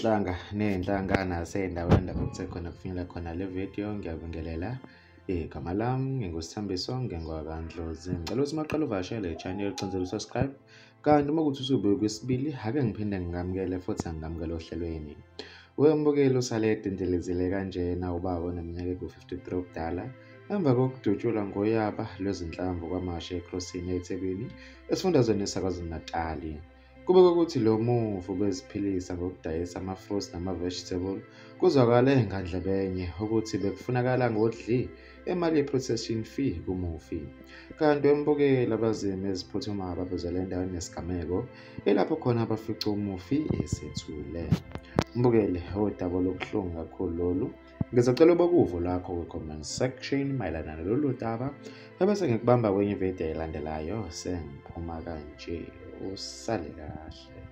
izinhlanga ney'nhlangana sey'ndaweni lapho kuthe khona kufinyelela khona le video. Ngiyabingelela igama lami ngingusithambiso ngengwakandlozi. Ngicela ukuthi maqala uvakashele i-channel ucenzele subscribe, kanti uma kuthi usubuye kwesibili ake ngiphinde ngingamukele futhi angingamukele ohlelweni. Wembukeli usalede indlelezile kanjena ubaba oneminyaka engu-53 obudala emva kokudutshulwa ngoyaba lwezinhlamvu kwamasha eCrossing eThekwini esifundazweni saKwaZulu-Natali. Kubeka ukuthi lo muvu beziphilisa ngokudayisa ama-fruits nama-vegetable kuzwakale ngandlebenye ukuthi bekufunakala ngodli imali ye-processing fee kumufi. Kanti wembukeli abazimi eziphuthuma babuzele endaweni yesigameko elapho khona abafica umufi esethule. Mbukele udaba lobuhlungu kakhulu lolu. Ngizocela ubukuvo lakho kwi-comment section mayelana nalolu daba ebese ngikubamba kwenye ividiyo elandelayo sengiphuma kanje. Usale kahle.